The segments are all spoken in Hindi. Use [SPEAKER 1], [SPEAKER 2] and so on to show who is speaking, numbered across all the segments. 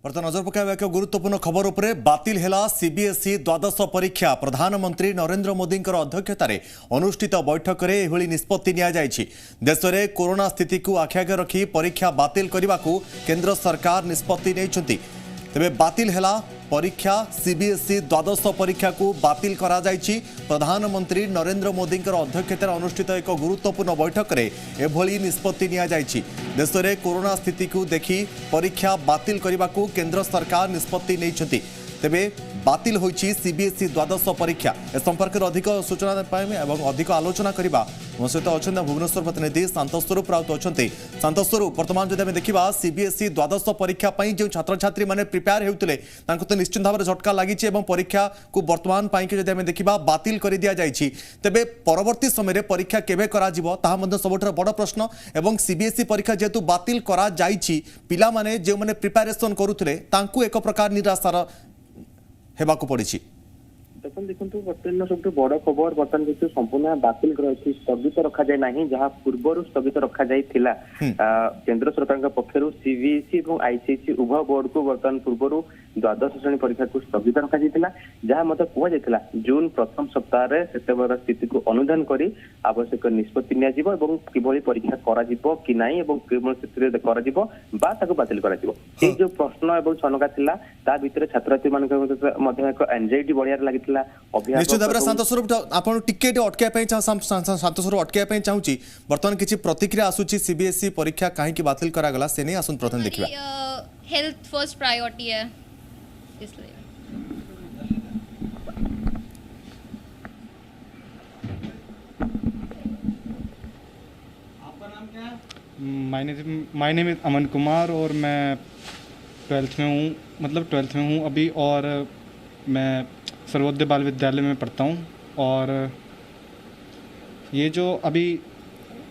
[SPEAKER 1] बर्तमान नजर पकाइबा एक गुरुत्वपूर्ण खबर उपरे बातिल हेला सीबीएसई द्वादश परीक्षा। प्रधानमंत्री नरेंद्र मोदी अध्यक्षतार अनुष्ठित बैठक में एभली निष्पत्ति नि देश में कोरोना स्थिति को आखिआगे रखी परीक्षा बातिल करने को केंद्र सरकार निष्पत्ति नहीं। तेबे बातिल हेला परीक्षा सीबीएसई द्वादश परीक्षा को बातिल करा जायछि। प्रधानमंत्री नरेंद्र मोदी अध्यक्षतार अनुष्ठित एक गुरुत्वपूर्ण बैठक में एभली निष्पत्ति नि देश में कोरोना स्थिति को देखि परीक्षा बातिल करने को केंद्र सरकार निष्पत्ति नहीं। तेबे बातिल होइछि सीबीएसई द्वादश परीक्षा। ए संपर्क में अधिक सूचना पाइबे एवं अधिक आलोचना करबा मो सहित अच्छा भुवनेश्वर प्रतिनिधि शांतस्वरूप राउत अच्छा। शांतस्वरूप वर्तमान जब देखा सीबीएसई द्वादश परीक्षा जो छात्र छात्री मैंने प्रिपेयर होते तो निश्चित भाव में झटका लगी परीक्षा को वर्तमान जब देखा बातिल कर दि जाइए। तेबे परवर्ती समय परीक्षा केबे करा जिवो ताहा मध्य सबुठार बड़ प्रश्न। एवं सीबीएसई परीक्षा जेहेतु बातिल करा जाइछि पिला माने जे माने प्रिपेरेसन करुथिले तांकु एक प्रकार निराशार हेबाकु पड़िछि।
[SPEAKER 2] देखो बर्तमान सब बड़ खबर बर्तमान जो संपूर्ण बातिल स्थगित रखा जाए ना जहाँ पूर्व स्थगित रखा जाइथिला केंद्र सरकार पक्षर सीबीएसई और आईसीएसई उभय बोर्ड को बर्तमान पूर्व द्वादश श्रेणी परीक्षा को स्थगित रखा जाइथिला जहाँ मत कहुला जून प्रथम सप्ताह से स्थिति को अनुधान करी आवश्यक निष्पत्ति निया किभली परीक्षा करा जिवो कि नाही एवं केवल स्थिति करा जिवो बा ताको बातिल करा जिवो ए जो प्रश्न एवं छनका थिला ता भितर छात्र छात्री मान मध्ये एक एंजाइटी बढ़िया लागिथिला।
[SPEAKER 1] निश्चित भाव में शांतस्वरूप आपन टिके शांतस्वरूप अटकाइबा चाहूँगी बर्तमान किसी प्रतिक्रिया आसूची सीबीएसई परीक्षा कहीं बातिल करागला से नहीं आसन प्रथम देखिबा।
[SPEAKER 3] हेल्थ फर्स्ट प्रायोरिटी है इसलिए
[SPEAKER 4] आपका नाम क्या है? My name is Aman Kumar और मैं 12th में हूँ, मतलब 12th में हूँ अभी, और मैं सर्वोदय बाल विद्यालय में पढ़ता हूँ। और ये जो अभी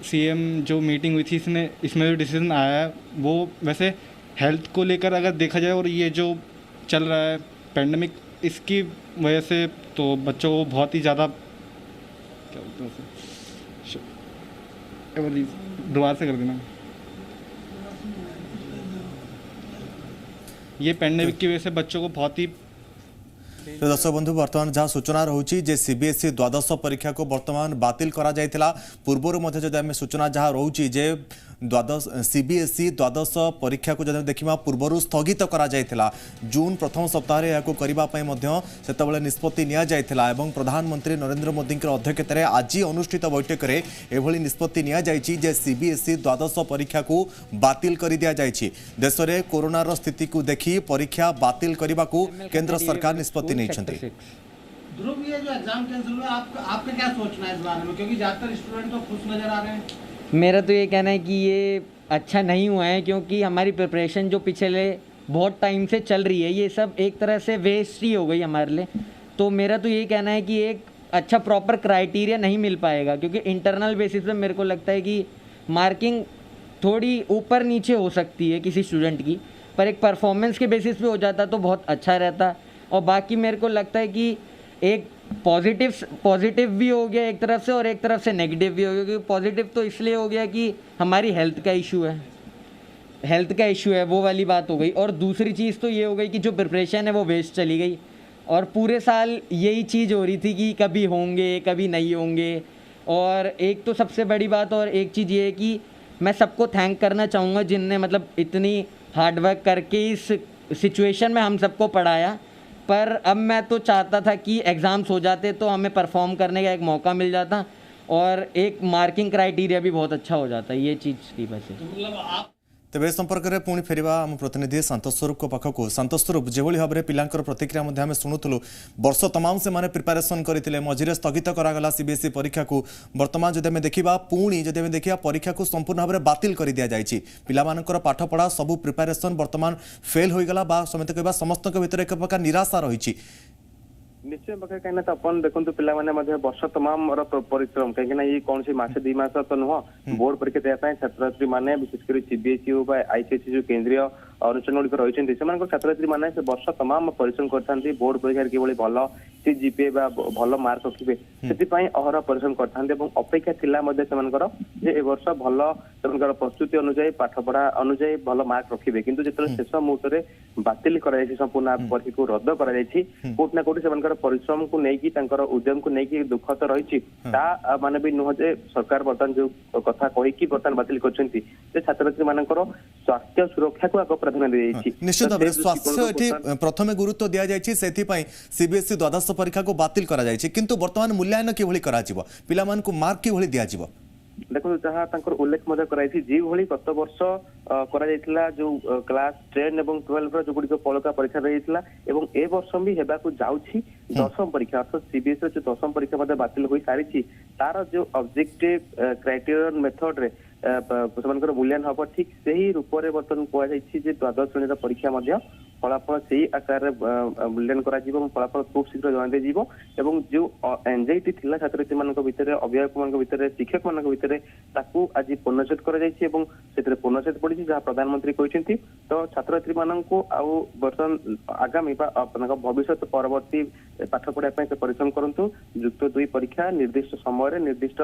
[SPEAKER 4] सीएम जो मीटिंग हुई थी इसमें जो डिसीजन आया है वो वैसे हेल्थ को लेकर अगर देखा जाए और ये जो चल रहा है पेंडेमिक इसकी वजह से तो बच्चों को बहुत ही ज़्यादा क्या बोलते हैं दोबारा से कर देना। ये पेंडेमिक की वजह से बच्चों को बहुत ही
[SPEAKER 1] तो दर्शक बंधु वर्तमान जहाँ सूचना रोचे जे सीबीएसई द्वादश परीक्षा को वर्तमान बातिल करा जायथिला पूर्वर मध्य जदि आम सूचना जहाँ रोचे जे द्वादश सीबीएसई द्वादश परीक्षा को जब देखा पूर्वर स्थगित करा जायथिला जून प्रथम सप्ताह यह करने निष्पत्ति निया जायथिला एवं प्रधानमंत्री नरेंद्र मोदी अध्यक्षतार आज अनुष्ठित बैठक में एभली निष्पत्ति निया जायछि जे सीबीएसई द्वादश परीक्षा को बातिल कर दिया जायछि। देश में कोरोनार स्थिति को देखि परीक्षा बातिल करने को केंद्र सरकार निष्पत्ति नहीं।
[SPEAKER 5] ध्रुव, ये जो एग्जाम कैंसिल हुआ आपका क्या सोचना है इस बारे में, क्योंकि ज्यादातर स्टूडेंट तो खुश नजर आ रहे हैं?
[SPEAKER 6] मेरा तो ये कहना है कि ये अच्छा नहीं हुआ है, क्योंकि हमारी प्रिपरेशन जो पिछले बहुत टाइम से चल रही है ये सब एक तरह से वेस्ट ही हो गई हमारे लिए। तो मेरा तो ये कहना है कि एक अच्छा प्रॉपर क्राइटेरिया नहीं मिल पाएगा, क्योंकि इंटरनल बेसिस पे मेरे को लगता है कि मार्किंग थोड़ी ऊपर नीचे हो सकती है किसी स्टूडेंट की, पर एक परफॉर्मेंस के बेसिस पे हो जाता तो बहुत अच्छा रहता। और बाकी मेरे को लगता है कि एक पॉजिटिव भी हो गया एक तरफ से और एक तरफ से नेगेटिव भी हो गया। क्योंकि पॉजिटिव तो इसलिए हो गया कि हमारी हेल्थ का इशू है वो वाली बात हो गई। और दूसरी चीज़ तो ये हो गई कि जो प्रिपरेशन है वो वेस्ट चली गई, और पूरे साल यही चीज़ हो रही थी कि कभी होंगे कभी नहीं होंगे। और एक तो सबसे बड़ी बात और एक चीज़ ये है कि मैं सबको थैंक करना चाहूँगा जिनने मतलब इतनी हार्डवर्क करके इस सिचुएशन में हम सबको पढ़ाया। पर अब मैं तो चाहता था कि एग्ज़ाम्स हो जाते तो हमें परफॉर्म करने का एक मौका मिल जाता और एक मार्किंग क्राइटेरिया भी बहुत अच्छा हो जाता। ये चीज़ की वजह से
[SPEAKER 1] तेज संपर्क में पुणी फेरवा आम प्रतिनिधि शांतस्वरूप पाखक। शांतस्वरूप जो भाव में पिलांकर प्रतिक्रिया आम शुणुलु वर्ष तमाम से माने प्रिपेरेसन करते मझे स्थगित करागला सीबीएसई परीक्षा को वर्तमान जब आम देखा पुणी जब आम देखा परीक्षा को संपूर्ण भाव में बातिल कर दि जाए पिलामानकर पाठपढ़ा सबू प्रिपेरेसन वर्तमान फेल होगला समेत कह समस्त भीतर एक प्रकार निराशा रही।
[SPEAKER 2] निश्चय पक्का कहीं अपन देखो पे वर्ष तमाम परिश्रम कहीं ये कौन सी मसे 2 मास तो नुह बोर्ड परीक्षा देवाई छात्र छात्री मैंने विशेषकर सीबीएसई हो आईसीएसई जो केंद्रीय अनुष्ठान गुड़िक रही छात्र छात्री मैंने वर्ष तमाम परिश्रम करते बोर्ड परीक्षा किभली भल सी जीपीए बा भल मार्क रखिबे सेतिपई अहर परिश्रम करथांते एवं अपेक्षा थिला मध्ये सेमानकर जे ए वर्ष भल सेमानकर प्रस्तुति अनुसार पाठ पढ़ा अनुसार भल मार्क रखिबे किंतु जेतले शेष मुहूर्त रे बातिल करा जायछि संपूर्ण परीक्षा को रद्द करा जायछि कोट ना कोट सेमानकर परिश्रम को नेकी तांकर उद्यम को नेकी दुख तो रहिछि ता माने भी नुह जे सरकार बर्तन जो कथा कहि कि बर्तन बातिल करछन्ती जे छात्र छात्री मानकर स्वास्थ्य सुरक्षा को आग प्राधान्य दे जायछि
[SPEAKER 1] निश्चित भाव स्वास्थ्य एठी प्रथमे गुरुत्व दिया जायछि सेथि पई सीबीएसई द्वादश परीक्षा को बातिल करा जायछि किंतु वर्तमान मूल्यांकन किभଳି कराजिबो पिलामान को मार्क किभଳି दिया जिवो
[SPEAKER 2] देखो जहाँ तांकर उल्लेख मध्य कराई जी भली गत वर्ष करा जायतिला जो क्लास 10 एवं 12 जो गुडी पलका परीक्षा रहितला एवं ए वर्ष भी हेबा को जाउछि दशम परीक्षा अर्थात सीबीएसई जो दशम परीक्षा मध्य बातिल होई सारिछि तार जो ऑब्जेक्टिव क्राइटेरियन मेथड रे सेमानकर मूल्यांकन हब ठीक सही रूप रे बर्तन कोआ जायछि जे द्वादश श्रेणी परीक्षा मध्य फलाफल सही आकार मूल्यांकन करा जीवो फलाफल खूब शीघ्र जणा दे जीवो एवं जो एंजाइटी थिला छात्र छात्री मानक भितर अभिभावक मानक भितर शिक्षक मानक भितर ताकू आज पूर्णच्छेद करा जायछि एवं सेतरे पूर्णच्छेद पड़िछि जहाँ प्रधानमंत्री कहिसेंती तो छात्र छात्री मानक आउ वर्तमान आगामी भविष्य परवर्ती पाठ पढ़ा से परिश्रम करंतु युक्त 2 परीक्षा निर्दिष्ट समय निर्दिष्ट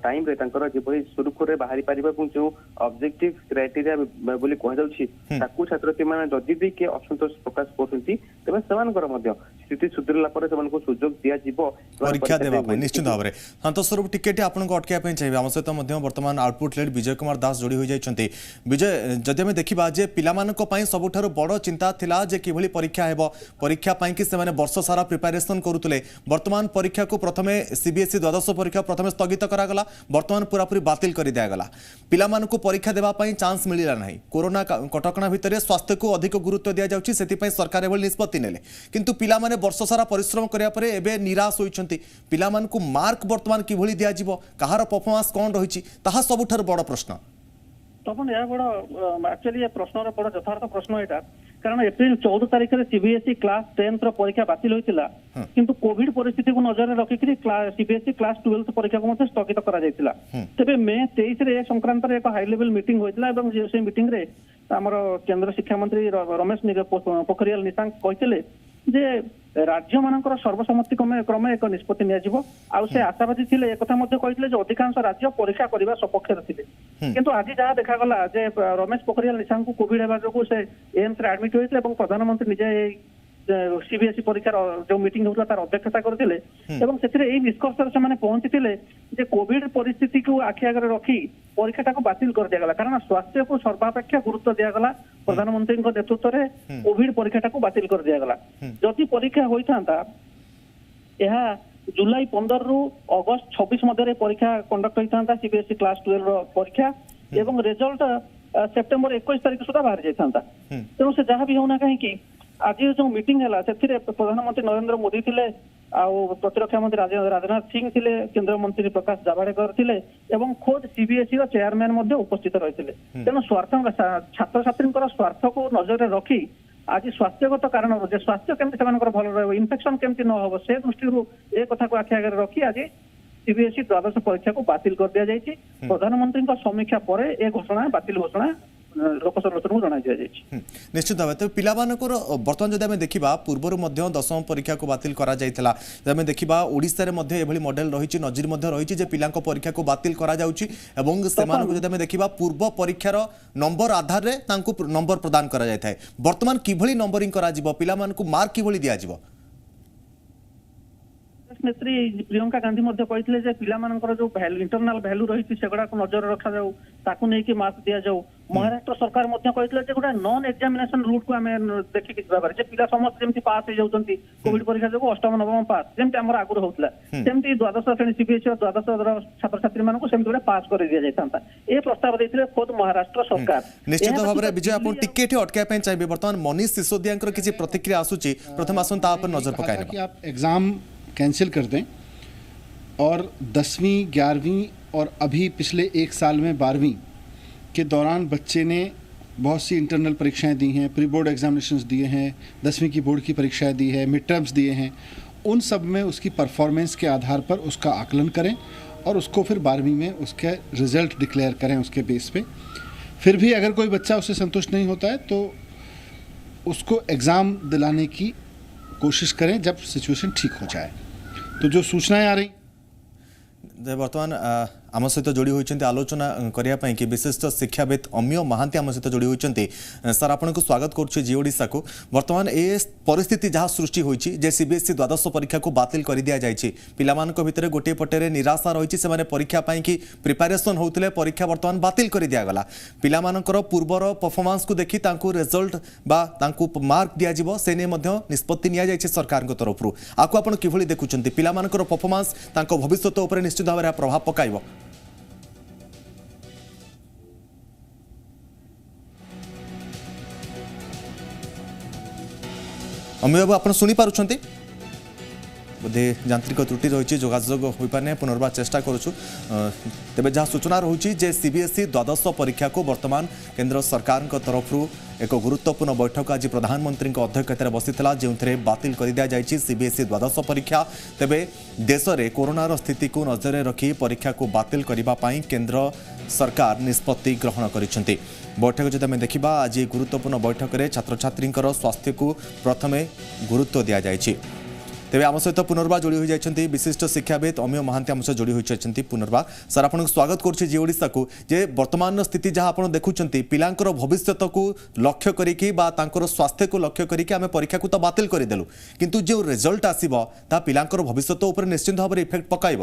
[SPEAKER 2] टाइम रे तांकर जेभଳି सुरुखुरे बाहरी पारिबा जो ऑब्जेक्टिव क्राइटेरिया बोली कह जाउछि ताकू छात्र छात्री माने जदि भी के असंतोष प्रकाश करछन्ती तबे सेमानकर मध्य स्थिति सुधरला पर सेमानको सुयोग दिया जिवो
[SPEAKER 1] परीक्षा देबा पय निश्चित भाव रे संतोष स्वरूप टिकेट आपनको अटकिया पय चाहिबे हम सहित मध्य वर्तमान आउटपुट लेड विजय कुमार दास जोड़ी होई जायछन्ती विजय जदि हम देखिबा जे पिलामानको पय सबुठारो बड़ चिंता थिला जे किभଳି परीक्षा हेबो परीक्षा पय कि सेमाने वर्ष सारा प्रिपरेशन करूतले वर्तमान परीक्षा को प्रथमे सीबीएसई द्वादश परीक्षा प्रथमे स्थगित करा गला वर्तमान पूरा पूरी बातिल कर दिया गला पिलामानको परीक्षा देबा पय चांस मिलिला नाही कोरोना कटकणा भितरे स्वास्थ्य को अधिक गुरुत्व दिया जाउछि सेति पय सरकार एवं निष्पत्ति नेले किंतु पिलामाने वर्ष सारा परिश्रम करिया परे एबे निराश होइछन्ती पिलामानको मार्क वर्तमान किभଳି दिया जिवो कहार परफॉर्मेंस कोन रहिछि ताहा सबुठार बड़ प्रश्न
[SPEAKER 7] तपन या बड़ एक्चुअली ये प्रश्नर बड़ यथार्थ प्रश्न एटा कारण एप्रिल 14 तारिख रे सीबीएसई क्लास 10 रो परीक्षा बातिल होइतिला किंतु कोविड परिस्थिति को नजर रे रखि सीबीएसई क्लास 12 परीक्षा को मते स्थगित करा जायतिला तबे मे 23 रे संक्रांत रे एक हाई लेवल मीटिंग होइतिला एवं जे मीटिंग रे हमर केंद्र शिक्षा मंत्री रमेश पोखरियाल निशंक कहितले जे राज्य मानकर सर्वसम्मति क्रमे एक निष्पत्ति नियाजिवो आउ से आशावादी थिले एक कथा मध्ये कहितले जे अधिकांश राज्य परीक्षा करबा सपक्ष थिले किंतु आज जहाँ देखा गला जे रमेश पोखरियाल निशंक को कोविड हेबा जो से एम्स रे एडमिट होइतले एवं प्रधानमंत्री निजे सीबीएसई परीक्षार जो मीटिंग होता तार अध्यक्षता करथिले एवं सेथिरे एई निष्कर्ष से माने पहुंचीथिले जे कोविड परिस्थिति को आखि आगे रखी परीक्षा को बातिल कर दिया गला कारण स्वास्थ्य को सर्वापेक्षा गुरुत्व दिया गला प्रधानमंत्री नेतृत्व रे कोविड परीक्षा को बातिल कर दिया गला जदि परीक्षा होइथांता एहा जुलाई 15 रु अगस्त 26 मध्य परीक्षा कंडक्ट होइथांता सीबीएसई क्लास 12 रो परीक्षा एवं रिजल्ट सेप्टेम्बर 21 तारिख सुधा बाहर जाइथांता तेणु से जहाँ भी होना कहीं आज जो मीटिंग है प्रधानमंत्री नरेंद्र मोदी थिले प्रतिरक्षा मंत्री राजनाथ सिंह थिले केंद्र मंत्री प्रकाश जावड़ेकर थिले एवं खोद सीबीएसई रो चेयरमैन मध्ये उपस्थित रहिथिले तेणु स्वार्थ छात्र छात्री स्वार्थ को नजर रखी आज स्वास्थ्यगत कारण स्वास्थ्य केमती सेमानकर भल रहबो इन्फेक्शन केमती न होबो से दृष्टि ए कथा को आखि आगे रखी आज सीबीएसई द्वादश परीक्षा को बातिल कर दिया जायछि प्रधानमंत्री समीक्षा पर ए घोषणा बातिल घोषणा लोकसभा जना दिया
[SPEAKER 1] निश्चित भाव तेज पिलामानकर बर्तमान जदि आम देखा पूर्वर दशम परीक्षा को बातिल करा जायतिला जदि आम देखा ओडिशा रे मध्ये एभली मॉडल रही नजर रही जे पिलांको परीक्षा को बातिल करा जाउछि एवं सेमानकु जदि आम देखा पूर्व परीक्षार नंबर आधार रे तांकु नंबर प्रदान करा जाय थाए वर्तमान किभली नंबरिंग करा जिवो पिलामानकु मार्क किभली दिया जिवो
[SPEAKER 7] नेत्री प्रियंका गांधी मध्ये कहितले जे पिलामानकर जो इंटरनल वैल्यू रही सेगुड़ा को नजर रखा जाऊ ताकू नहीं कि मार्क्स दिया जाऊ महाराष्ट्र सरकार मध्ये कहितले जे गोटा नॉन एग्जामिनेशन रूट को हमें देखि कि बारे जे पिला समस्त जेमति पास हो जाउतंती कोविड परीक्षा जो अष्टम नवम पास जेमति हमर आगुर होतला जेमति द्वादश श्रेणी सीबीएसई द्वादश छात्र छात्री मानको सेमति गोटा पास कर दिया जायतांता ए प्रस्ताव देथिले खुद महाराष्ट्र सरकार
[SPEAKER 1] निश्चित भाव रे विजय आपण टिकेट अटकाय पे चाहिबे वर्तमान मनीष सिसोदियांकर किछि प्रतिक्रिया आसुची प्रथम आसन ता पर नजर पकाइने
[SPEAKER 8] कि आप एग्जाम कैंसिल कर दें और 10वीं 11वीं और अभी पिछले एक साल में 12वीं के दौरान बच्चे ने बहुत सी इंटरनल परीक्षाएं दी हैं, प्री बोर्ड एग्जामिनेशंस दिए हैं, 10वीं की बोर्ड की परीक्षाएं दी है, मिड टर्म्स दिए हैं, उन सब में उसकी परफॉर्मेंस के आधार पर उसका आकलन करें और उसको फिर 12वीं में उसके रिज़ल्ट डिक्लेयर करें उसके बेस पे। फिर भी अगर कोई बच्चा उससे संतुष्ट नहीं होता है तो उसको एग्ज़ाम दिलाने की कोशिश करें जब सिचुएशन ठीक हो जाए। तो जो सूचनाएं आ रही
[SPEAKER 1] बर्तमान आम सहित जोड़ी होती आलोचना करने कि विशिष्ट शिक्षाविद अमीय महांती आम सहित जोड़ी होती सर आपको स्वागत करुच्छे जी ओडिशा को। बर्तमान ए परिस्थिति जहाँ सृष्टि होती सीबीएसई द्वादश परीक्षा को बातिल कर दि जाए पिलामान भितर गोटे पटे निराशा रही से परीक्षा कि प्रिपेरेसन होते परीक्षा बर्तमान बातिल कर दिगला पिलामानकर पूर्वर परफॉर्मेंस को देखी रिजल्ट बा मार्क दिज्व से नहीं निष्पत्ति नि सरकार तरफ आपको आप किभली देखुं पिलामानकर परफॉर्मेंस भविष्य उपर निश्चित भाव में प्रभाव पकाइब। अमी बाबू आप शुणी पार्टी बोधे यांत्रिक त्रुटि रही जोगाजोग हो पारे पुनर्बार चेष्टा करुचु तेज जहाँ सूचना रही सीबीएसई द्वादश परीक्षा को वर्तमान केंद्र सरकार तरफ एक गुरुत्वपूर्ण बैठक आज प्रधानमंत्री अध्यक्षतार बसीला जो बातिल कर दि जाए सीबीएसई द्वादश परीक्षा तेबे देश में कोरोनार स्थिति को नजर रखी परीक्षा को बातिल करने केंद्र सरकार निष्पत्ति ग्रहण करिसेंति। बैठक जब आम देखा आज गुरुत्वपूर्ण बैठक में छात्र छात्री स्वास्थ्य को प्रथमे गुरुत्व दि जाए। तेज आम सहित पुनर्बार जोड़ी हो जाती विशिष्ट शिक्षाविद अमीय महांती आम सहित जोड़ी होती पुनर्बार सर आपको स्वागत करुच्छे जी ओडिशा को। जे वर्तमान स्थिति जहाँ आप देखुं पिलांकर भविष्य को लक्ष्य करिकी बा तांकर स्वास्थ्य को लक्ष्य करिकी आम परीक्षा को तो बातिल करदेलु किंतु जो रिजल्ट आसीबो ता पिलांकर भविष्य उपर निश्चित भाव में इफेक्ट पकाइब।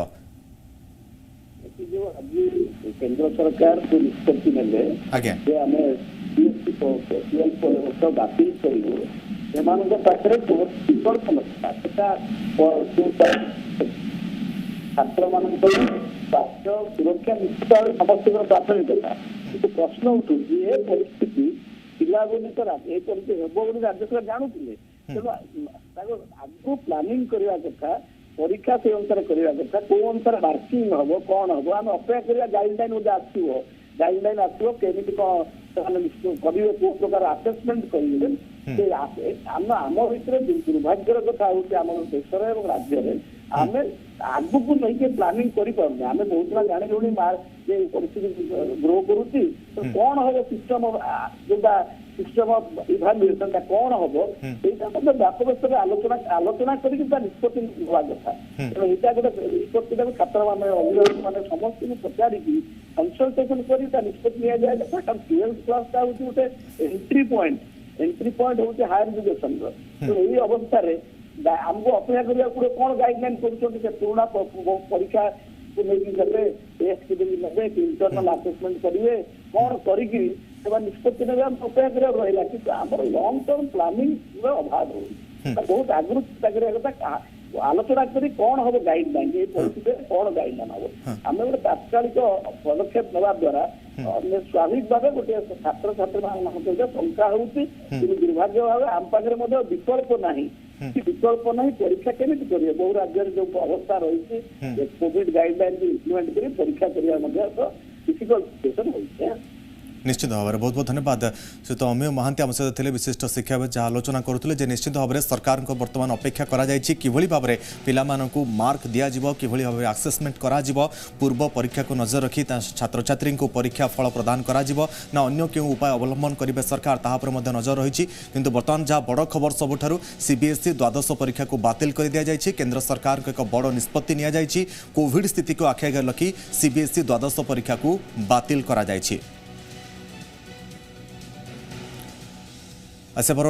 [SPEAKER 9] केंद्र सरकार जो निष्पत्ति नेले
[SPEAKER 1] आज्ञा
[SPEAKER 9] जे आमे सीएससी को बातिल करिवो सेमानक पाखरे बहुत विकल्प नथा सेटा छात्र मानक स्वास्थ्य सुरक्षा निश्चित भाव समस्त प्राथमिकता किंतु प्रश्न उठुची ए परिस्थिति पिला तो ये परिस्थिति हम बोली राज्य सरकार जानूले तेणु आगु प्लानिंग करने कथा परीक्षा से अनुसार करने कथा कौ अनुसार मार्किंग हम कौन हम आम अपेक्षा करा गाइडलाइन गोटे आसो गाइडलाइन आसो केमी कौन करेंगे कौ प्रकार आसेसमेंट करेंगे आम भितर दुर्भाग्यर कथा हूँ देश राज्य में आम आगु को नहीं प्लानिंग करें आम बहुत जानी परिस्थिति ग्रो करुच्ची तो कौन हम सिस्टम जोटा सिस्टम इभालुएसन कौन हम यहाँ व्यापक स्तर आलोचना करके निष्पत्ति हवा कथा तेणु यहाँ गोटे निष्पत्ति छात्र मैंने अभिभावक मैंने समस्त को पचारिकी कंसल्टेसन कर निष्पत्ति नि जाए कथा कारण 12th क्लास हूँ गोटे एंट्री पॉइंट हूँ हायर एजुकेशन तेणु यही अवस्था आमको अपेक्षा करने कौन गाइडलाइन कर पुराना परीक्षा को लेकिन टेस्ट ने इंटरनल आसेसमेंट करेंगे कौन करी निष्पत्ति ने अपेक्षा कर रहा कि आम लंग टर्म प्लानिंग अभाव हो बहुत आगु कथा आलोचना करी कौन हम गाइडलाइन ये परिस्थिति कौन गाइडलाइन हम आम गोटे तात्कालिक पदक्षेप नेवा द्वारा स्वाभाविक भाव गोटे छात्र छात्री शंका होती दुर्भाग्य भाव आम पाखे विकल्प ना विकल्प ना परीक्षा केमी करेंगे बहु राज्य जो अवस्था रही कोविड गाइडलाइन को इम्प्लीमेंट कर परीक्षा करने डिफिकल्ट सिचुएशन होती
[SPEAKER 1] निश्चित भाव में बहुत बहुत धन्यवाद से तो अमीय महांती आम सहित थे विशिष्ट शिक्षाविद जहाँ आलोचना करुले निश्चित भाव में सरकार को बर्तमान अपेक्षा कि भाव में पिलामानंकु मार्क दिज्व कि भाव में आसेसमेंट करा पूर्व परीक्षा को नजर रखी छात्र छात्री को परीक्षा फल प्रदान करा ना अन्य क्यों उपाय अवलंबन करेंगे सरकार तापर नजर रही किंतु बर्तमान जहाँ बड़ खबर सबुठ सीबीएसई द्वादश परीक्षा को बातिल कर दि जाए केंद्र सरकार को एक बड़ निष्पत्ति नि कोविड स्थिति को आखि आगे रखी सीबीएसई द्वादश परीक्षा को बातिल करा